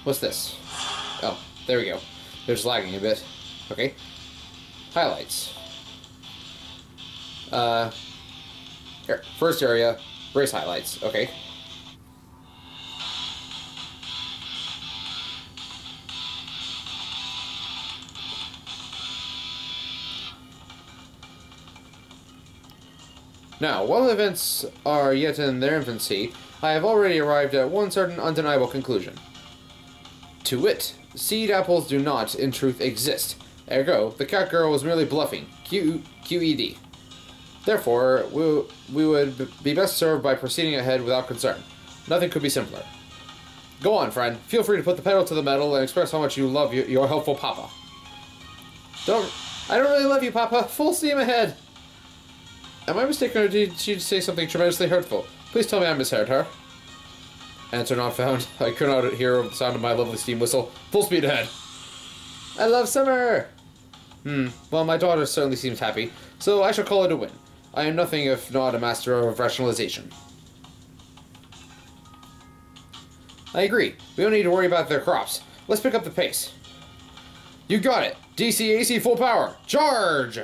What's this? Oh, there we go. They're just lagging a bit. Okay. Highlights. Here. First area, race highlights. Okay. Now, while events are yet in their infancy, I have already arrived at one certain undeniable conclusion. To wit, seed apples do not, in truth, exist. Ergo, the cat girl was merely bluffing. QED. Therefore, we would be best served by proceeding ahead without concern. Nothing could be simpler. Go on, friend. Feel free to put the pedal to the metal and express how much you love your helpful papa. I don't really love you, Papa. Full steam ahead. Am I mistaken, or did she say something tremendously hurtful? Please tell me I misheard her. Answer not found. I could not hear the sound of my lovely steam whistle. Full speed ahead. I love summer! Well, my daughter certainly seems happy, so I shall call it a win. I am nothing if not a master of rationalization. I agree. We don't need to worry about their crops. Let's pick up the pace. You got it! DC-AC full power! Charge!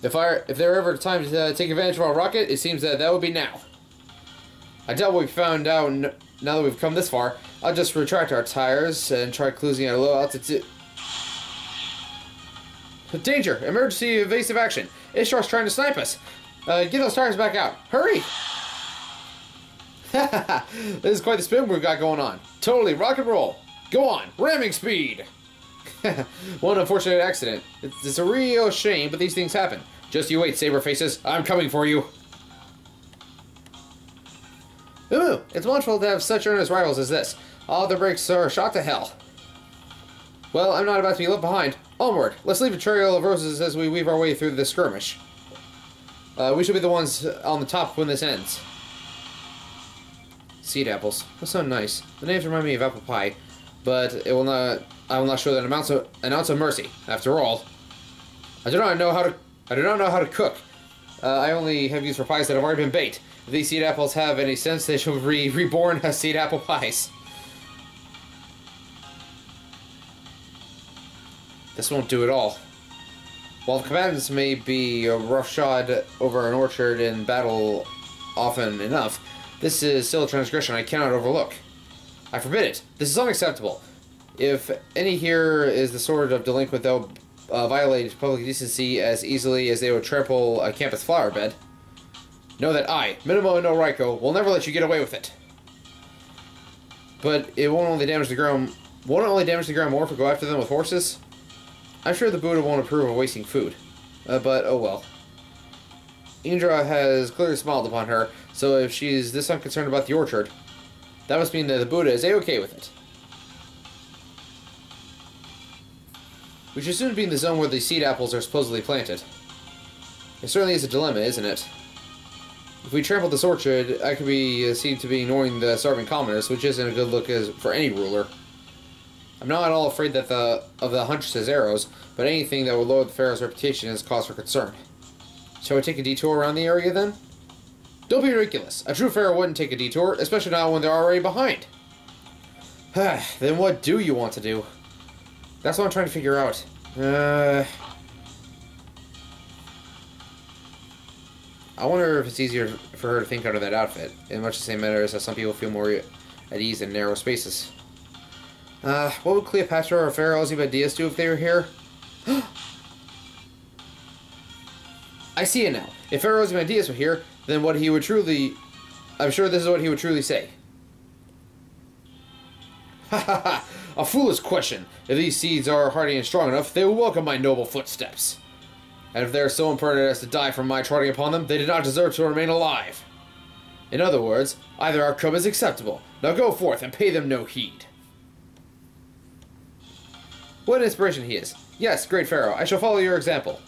If there ever a time to take advantage of our rocket, it seems that would be now. I doubt what we found out now that we've come this far. I'll just retract our tires and try cruising at a low altitude. Danger! Emergency evasive action! Ishtar's trying to snipe us! Get those tires back out! Hurry! This is quite the spin we've got going on. Totally rock and roll! Go on! Ramming speed! One unfortunate accident. It's a real shame, but these things happen. Just you wait, saber faces. I'm coming for you. Ooh, it's wonderful to have such earnest rivals as this. All the brakes are shot to hell. Well, I'm not about to be left behind. Onward. Let's leave a trail of roses as we weave our way through the skirmish. We should be the ones on the top when this ends. Seed apples. That's so nice. The names remind me of apple pie, but I will not show that an ounce of mercy. After all, I do not know how to cook. I only have used for pies that have already been baked. If these seed apples have any sense, they shall be reborn as seed apple pies. This won't do at all. While the combatants may be roughshod over an orchard in battle often enough, this is still a transgression I cannot overlook. I forbid it. This is unacceptable. If any here is the sort of delinquent that will violate public decency as easily as they would trample a campus flower bed, know that I, Minimo no Raiko, will never let you get away with it. But it won't only damage the ground. Won't it only damage the ground more if we go after them with horses? I'm sure the Buddha won't approve of wasting food. But oh well. Indra has clearly smiled upon her, so if she's this unconcerned about the orchard, that must mean that the Buddha is A-okay with it. We should soon be in the zone where the seed apples are supposedly planted. It certainly is a dilemma, isn't it? If we trample this orchard, I could be seen to be ignoring the starving commoners, which isn't a good look for any ruler. I'm not at all afraid of the huntress's arrows, but anything that would lower the Pharaoh's reputation is cause for concern. Shall we take a detour around the area then? Don't be ridiculous. A true Pharaoh wouldn't take a detour, especially not when they're already behind. Then what do you want to do? That's what I'm trying to figure out. I wonder if it's easier for her to think under that outfit, in much the same manner as how some people feel more at ease in narrow spaces. What would Cleopatra or Pharaoh Ozymandias do if they were here? I see it now. If Pharaoh Ozymandias were here, then what he would truly... I'm sure this is what he would truly say. Ha ha ha! A foolish question. If these seeds are hardy and strong enough, they will welcome my noble footsteps. And if they are so impertinent as to die from my trotting upon them, they do not deserve to remain alive. In other words, either outcome is acceptable. Now go forth and pay them no heed. What an inspiration he is. Yes, great Pharaoh, I shall follow your example.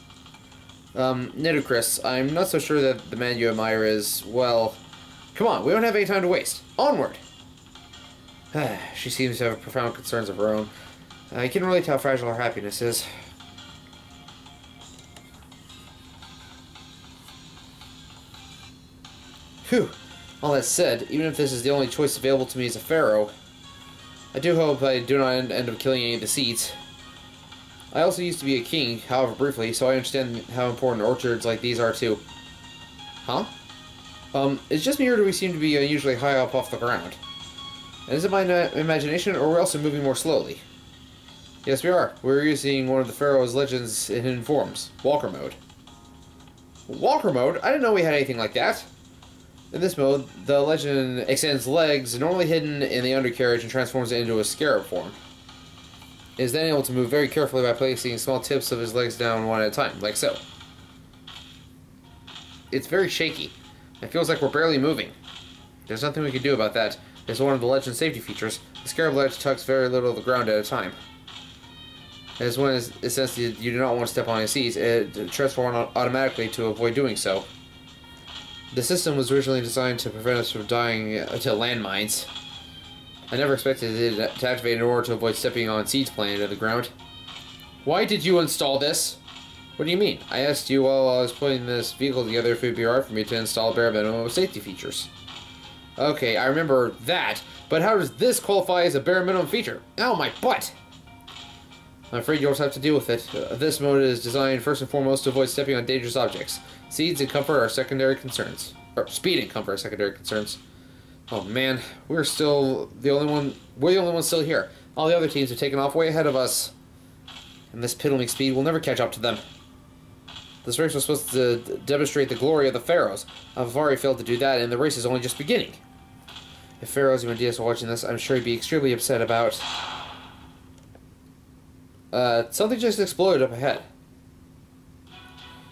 Nitocris, I'm not so sure that the man you admire is, well... Come on, we don't have any time to waste. Onward! She seems to have profound concerns of her own. I can relate to how fragile her happiness is. Whew. All that said, even if this is the only choice available to me as a pharaoh, I do hope I do not end up killing any of the seeds. I also used to be a king, however briefly, so I understand how important orchards like these are too. Huh? It's just me, or do we seem to be unusually high up off the ground? And is it my imagination, or we're also moving more slowly? Yes, we are. We're using one of the Pharaoh's legends in hidden forms, Walker mode. Walker mode? I didn't know we had anything like that. In this mode, the legend extends legs normally hidden in the undercarriage and transforms it into a scarab form. It is then able to move very carefully by placing small tips of his legs down one at a time, like so. It's very shaky. It feels like we're barely moving. There's nothing we can do about that. It's one of the legend's safety features. The scarab ledge tucks very little of the ground at a time. As when it says you do not want to step on any seeds, it transforms automatically to avoid doing so. The system was originally designed to prevent us from dying to landmines. I never expected it to activate in order to avoid stepping on seeds planted in the ground. Why did you install this? What do you mean? I asked you while I was putting this vehicle together if it would be hard for me to install bare minimum safety features. Okay, I remember that, but how does this qualify as a bare minimum feature? Ow, my butt! I'm afraid you'll have to deal with it. This mode is designed first and foremost to avoid stepping on dangerous objects. Seeds and comfort are secondary concerns. Or speed and comfort are secondary concerns. Oh man, we're the only ones still here. All the other teams have taken off way ahead of us. And this piddling speed will never catch up to them. This race was supposed to demonstrate the glory of the Pharaohs. I've already failed to do that, and the race is only just beginning. If Pharaohs and Diaz are watching this, I'm sure he'd be extremely upset about... something just exploded up ahead.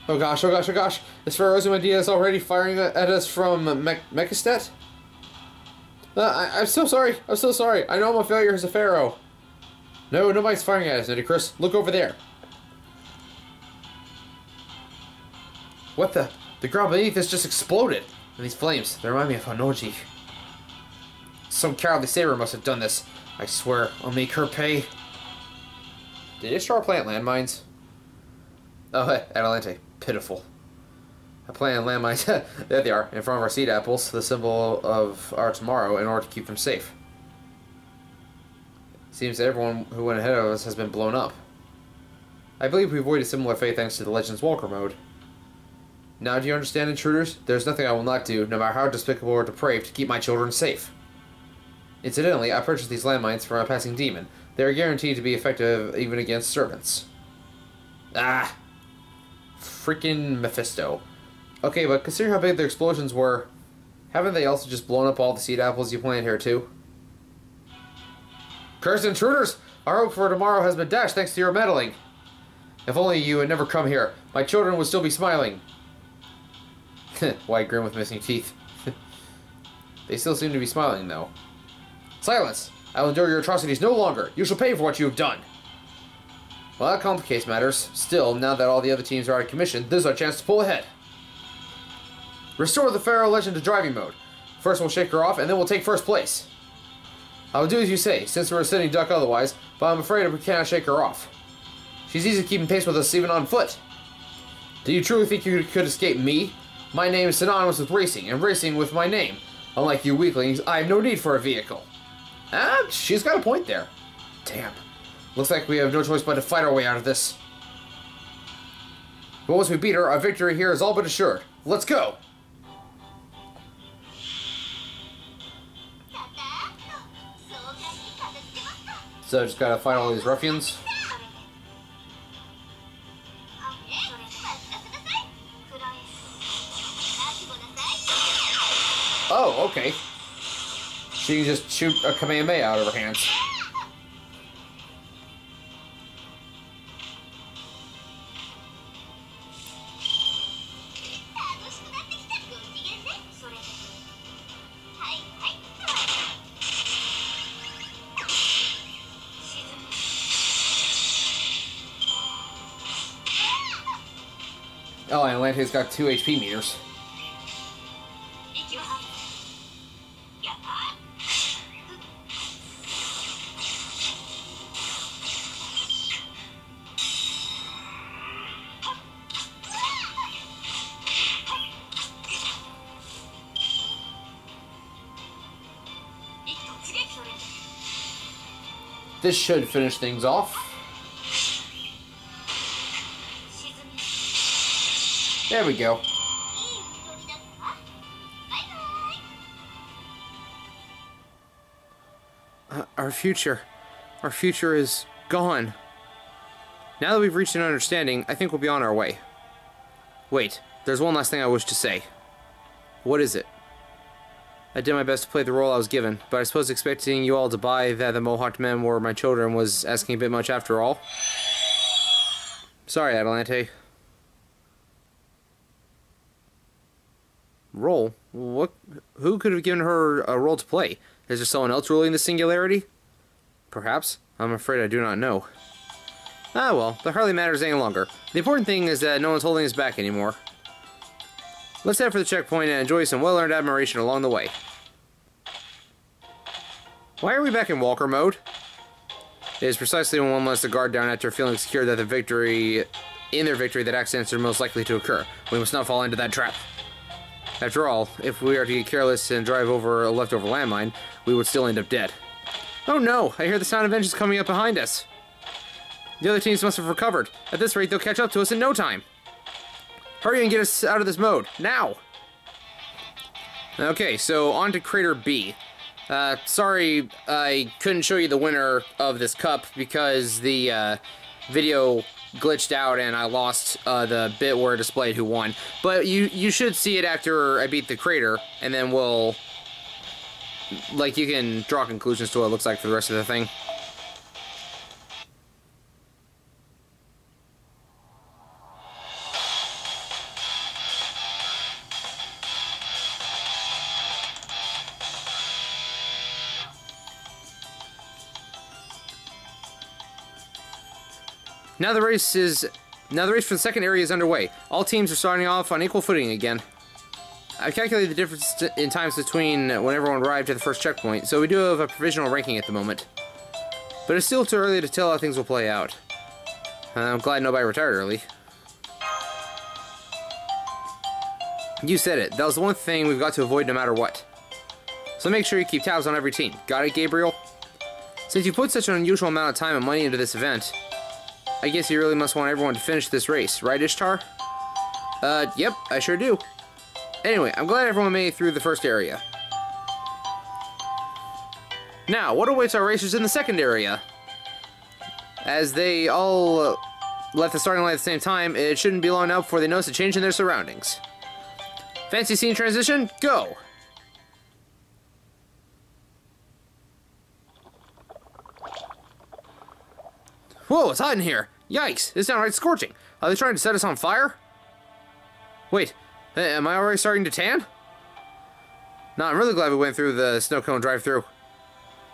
Oh gosh, oh gosh, oh gosh. Is Pharaohs and Diaz already firing at us from Mekistet? I'm so sorry. I'm so sorry. I know I'm a failure as a pharaoh. No, nobody's firing at us, Nitty-Chris. Look over there. What the? The ground beneath us just exploded. And these flames, they remind me of Hanoji. Some cowardly saber must have done this. I swear, I'll make her pay. Did Ishtar plant landmines? Oh, hey, Atalante. Pitiful. I planted landmines, there they are, in front of our seed apples, the symbol of our tomorrow, in order to keep them safe. Seems that everyone who went ahead of us has been blown up. I believe we avoided similar fate thanks to the Legend's Walker mode. Now do you understand, intruders? There's nothing I will not do, no matter how despicable or depraved, to keep my children safe. Incidentally, I purchased these landmines from a passing demon. They are guaranteed to be effective even against servants. Ah! Freaking Mephisto. Okay, but considering how big the explosions were, haven't they also just blown up all the seed apples you planted here too? Cursed intruders! Our hope for tomorrow has been dashed thanks to your meddling. If only you had never come here, my children would still be smiling. White grin with missing teeth. They still seem to be smiling, though. Silence! I will endure your atrocities no longer. You shall pay for what you have done. Well, that complicates matters. Still, now that all the other teams are out of commission, this is our chance to pull ahead. Restore the Pharaoh Legend to driving mode. First we'll shake her off, and then we'll take first place. I will do as you say, since we're a sitting duck otherwise, but I'm afraid we cannot shake her off. She's easy keeping pace with us even on foot. Do you truly think you could escape me? My name is synonymous with racing, and racing with my name. Unlike you weaklings, I have no need for a vehicle. Ah, she's got a point there. Damn. Looks like we have no choice but to fight our way out of this. But once we beat her, our victory here is all but assured. Let's go! So I just gotta fight all these ruffians. Oh, okay. She can just shoot a Kamehameha out of her hands. Oh, and Atlante's got 2 HP meters. This should finish things off. There we go. Our future is gone. Now that we've reached an understanding, I think we'll be on our way. Wait, there's one last thing I wish to say. What is it? I did my best to play the role I was given, but I suppose expecting you all to buy that the Mohawked men were my children was asking a bit much after all. Sorry, Atalante. Role? What? Who could have given her a role to play? Is there someone else ruling the singularity? Perhaps. I'm afraid I do not know. Ah well, that hardly matters any longer. The important thing is that no one's holding us back anymore. Let's head for the checkpoint and enjoy some well-earned admiration along the way. Why are we back in walker mode? It is precisely when one lets the guard down after feeling secure that in their victory that accidents are most likely to occur. We must not fall into that trap. After all, if we are to get careless and drive over a leftover landmine, we would still end up dead. Oh no! I hear the sound of engines coming up behind us. The other teams must have recovered. At this rate, they'll catch up to us in no time. Hurry and get us out of this mode. Now! Okay, so on to Crater B. Sorry I couldn't show you the winner of this cup because the video glitched out and I lost the bit where it displayed who won. But you should see it after I beat the crater, and then we'll... like, you can draw conclusions to what it looks like for the rest of the thing. Now the race for the second area is underway. All teams are starting off on equal footing again. I've calculated the difference in times between when everyone arrived at the first checkpoint, so we do have a provisional ranking at the moment. But it's still too early to tell how things will play out. I'm glad nobody retired early. You said it. That was the one thing we've got to avoid no matter what. So make sure you keep tabs on every team. Got it, Gabriel? Since you put such an unusual amount of time and money into this event, I guess you really must want everyone to finish this race, right, Ishtar? Yep, I sure do. Anyway, I'm glad everyone made it through the first area. Now, what awaits our racers in the second area? As they all left the starting line at the same time, it shouldn't be long now before they notice a change in their surroundings. Fancy scene transition? Go! Whoa, it's hot in here! Yikes, it's downright scorching. Are they trying to set us on fire? Wait, am I already starting to tan? No, I'm really glad we went through the snow cone drive-thru.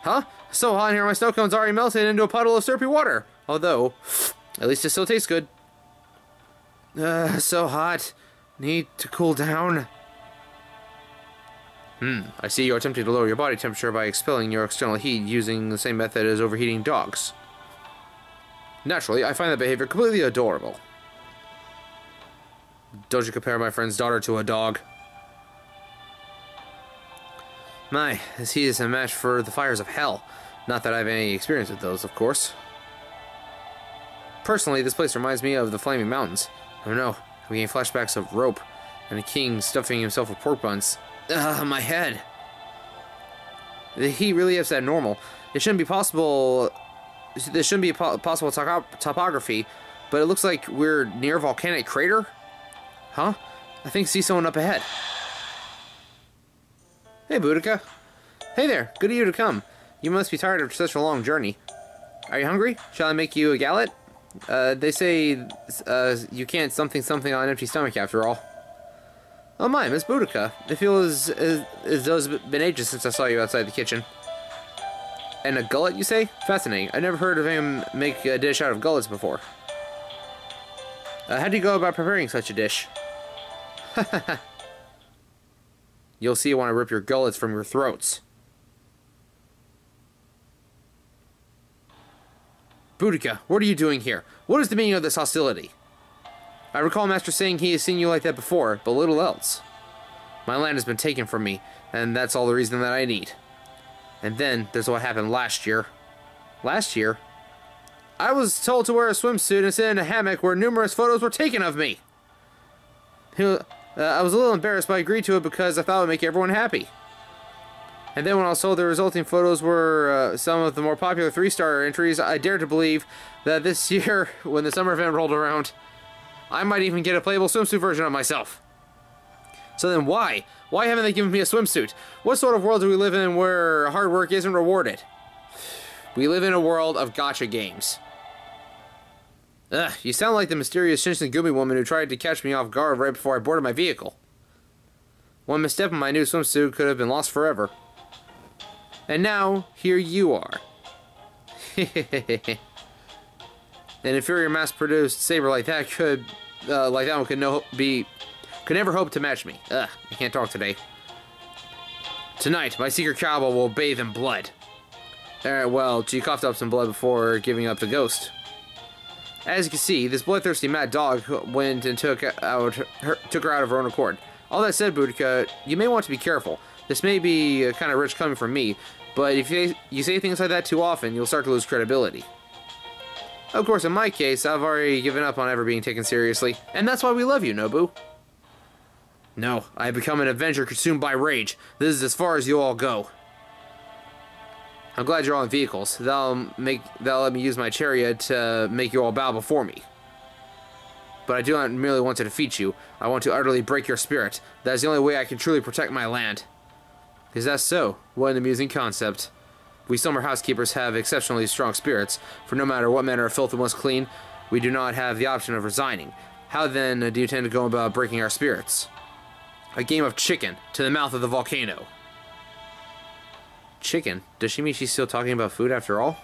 Huh? So hot in here, my snow cone's already melted into a puddle of syrupy water. Although, at least it still tastes good. So hot. Need to cool down. I see you're attempting to lower your body temperature by expelling your external heat using the same method as overheating dogs. Naturally, I find that behavior completely adorable. Don't you compare my friend's daughter to a dog. My, this heat is a match for the fires of hell. Not that I have any experience with those, of course. Personally, this place reminds me of the Flaming Mountains. Oh no, I'm getting flashbacks of rope and a king stuffing himself with pork buns. Ugh, my head. The heat really is abnormal. It shouldn't be possible... This shouldn't be possible topography, but it looks like we're near a volcanic crater? Huh? I think I see someone up ahead. Hey, Boudica. Hey there, good of you to come. You must be tired of such a long journey. Are you hungry? Shall I make you a galette? They say, you can't something on an empty stomach after all. Oh my, Miss Boudica. It feels as though it's been ages since I saw you outside the kitchen. And a gullet, you say? Fascinating. I've never heard of him make a dish out of gullets before. How do you go about preparing such a dish? You'll see when I rip your gullets from your throats. Boudica, what are you doing here? What is the meaning of this hostility? I recall Master saying he has seen you like that before, but little else. My land has been taken from me, and that's all the reason that I need. And then, there's what happened last year. Last year, I was told to wear a swimsuit and sit in a hammock where numerous photos were taken of me. I was a little embarrassed, but I agreed to it because I thought it would make everyone happy. And then when I was told the resulting photos were some of the more popular 3-star entries, I dared to believe that this year, when the summer event rolled around, I might even get a playable swimsuit version of myself. So then why? Why haven't they given me a swimsuit? What sort of world do we live in where hard work isn't rewarded? We live in a world of gacha games. Ugh, you sound like the mysterious Shinsengumi woman who tried to catch me off guard right before I boarded my vehicle. One misstep in my new swimsuit could have been lost forever. And now, here you are. An inferior mass-produced saber like that could never hope to match me. Ugh, I can't talk today. Tonight, my secret cowboy will bathe in blood. Well, she coughed up some blood before giving up the ghost. As you can see, this bloodthirsty mad dog went and took her out of her own accord. All that said, Boudica, you may want to be careful. This may be kind of rich coming from me, but if you say things like that too often, you'll start to lose credibility. Of course, in my case, I've already given up on ever being taken seriously, and that's why we love you, Nobu. No, I have become an Avenger consumed by rage. This is as far as you'll all go. I'm glad you're all in vehicles. That'll let me use my chariot to make you all bow before me. But I do not merely want to defeat you. I want to utterly break your spirit. That is the only way I can truly protect my land. Is that so? What an amusing concept. We summer housekeepers have exceptionally strong spirits, for no matter what manner of filth we must clean, we do not have the option of resigning. How then do you intend to go about breaking our spirits? A game of chicken to the mouth of the volcano. Chicken? Does she mean she's still talking about food after all?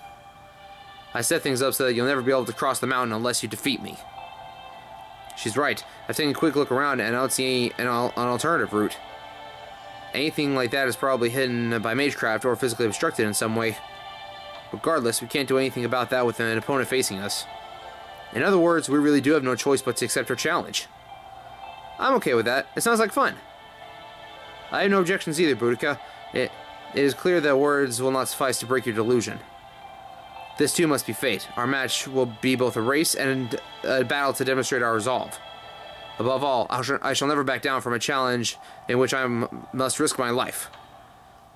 I set things up so that you'll never be able to cross the mountain unless you defeat me. She's right. I've taken a quick look around and I don't see an alternative route. Anything like that is probably hidden by magecraft or physically obstructed in some way. Regardless, we can't do anything about that with an opponent facing us. In other words, we really do have no choice but to accept her challenge. I'm okay with that. It sounds like fun. I have no objections either, Boudica. It is clear that words will not suffice to break your delusion. This too must be fate. Our match will be both a race and a battle to demonstrate our resolve. Above all, I shall never back down from a challenge in which I must risk my life.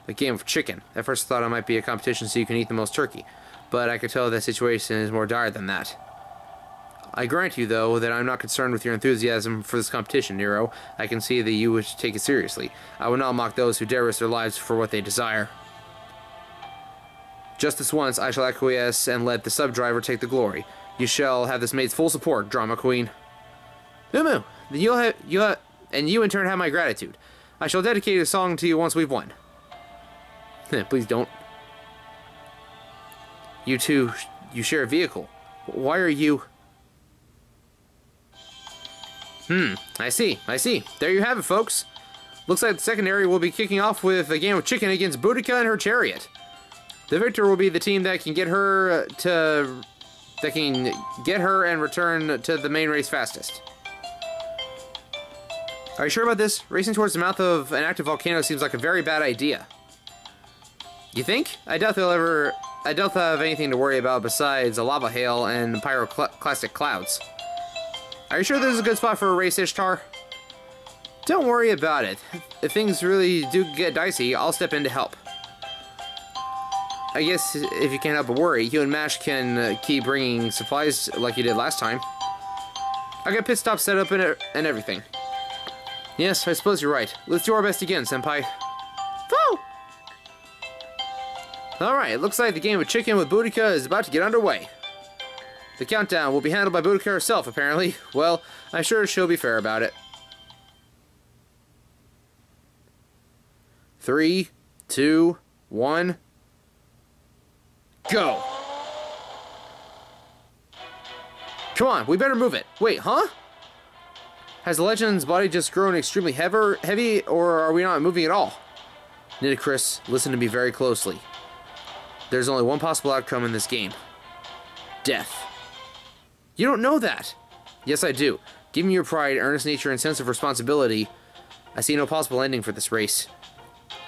A game of chicken. At first I thought it might be a competition so you can eat the most turkey, but I could tell that situation is more dire than that. I grant you, though, that I'm not concerned with your enthusiasm for this competition, Nero. I can see that you wish to take it seriously. I will not mock those who dare risk their lives for what they desire. Just this once, I shall acquiesce and let the sub-driver take the glory. You shall have this maid's full support, Drama Queen. Mumu, then you in turn have my gratitude. I shall dedicate a song to you once we've won. Please don't. You two, you share a vehicle. Why are you... I see. There you have it, folks. Looks like the second area will be kicking off with a game of chicken against Boudica and her chariot. The victor will be the team that can get her and return to the main race fastest. Are you sure about this? Racing towards the mouth of an active volcano seems like a very bad idea. You think? I doubt they'll have anything to worry about besides a lava hail and pyroclastic clouds. Are you sure this is a good spot for a race, Ishtar? Don't worry about it. If things really do get dicey, I'll step in to help. I guess if you can't help but worry, you and Mash can keep bringing supplies like you did last time. I got pit stops set up and everything. Yes, I suppose you're right. Let's do our best again, Senpai. Woo! Alright, it looks like the game of chicken with Boudica is about to get underway. The countdown will be handled by Boudica herself, apparently. Well, I'm sure she'll be fair about it. 3, 2, 1... Go! Come on, we better move it. Wait, huh? Has the legend's body just grown extremely heavy, or are we not moving at all? Nitocris, listen to me very closely. There's only one possible outcome in this game. Death. You don't know that! Yes, I do. Given your pride, earnest nature, and sense of responsibility, I see no possible ending for this race.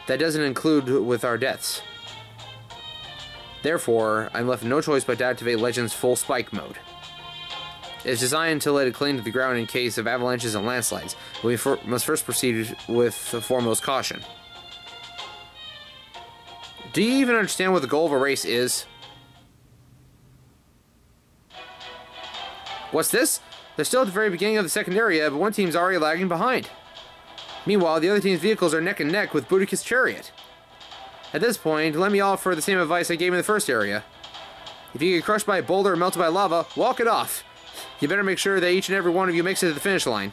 That doesn't include with our deaths. Therefore, I'm left with no choice but to activate Legend's full spike mode. It's designed to let it cling to the ground in case of avalanches and landslides, but we must first proceed with the foremost caution. Do you even understand what the goal of a race is? What's this? They're still at the very beginning of the second area, but one team's already lagging behind. Meanwhile, the other team's vehicles are neck and neck with Boudica's chariot. At this point, let me offer the same advice I gave in the first area. If you get crushed by a boulder or melted by lava, walk it off. You better make sure that each and every one of you makes it to the finish line.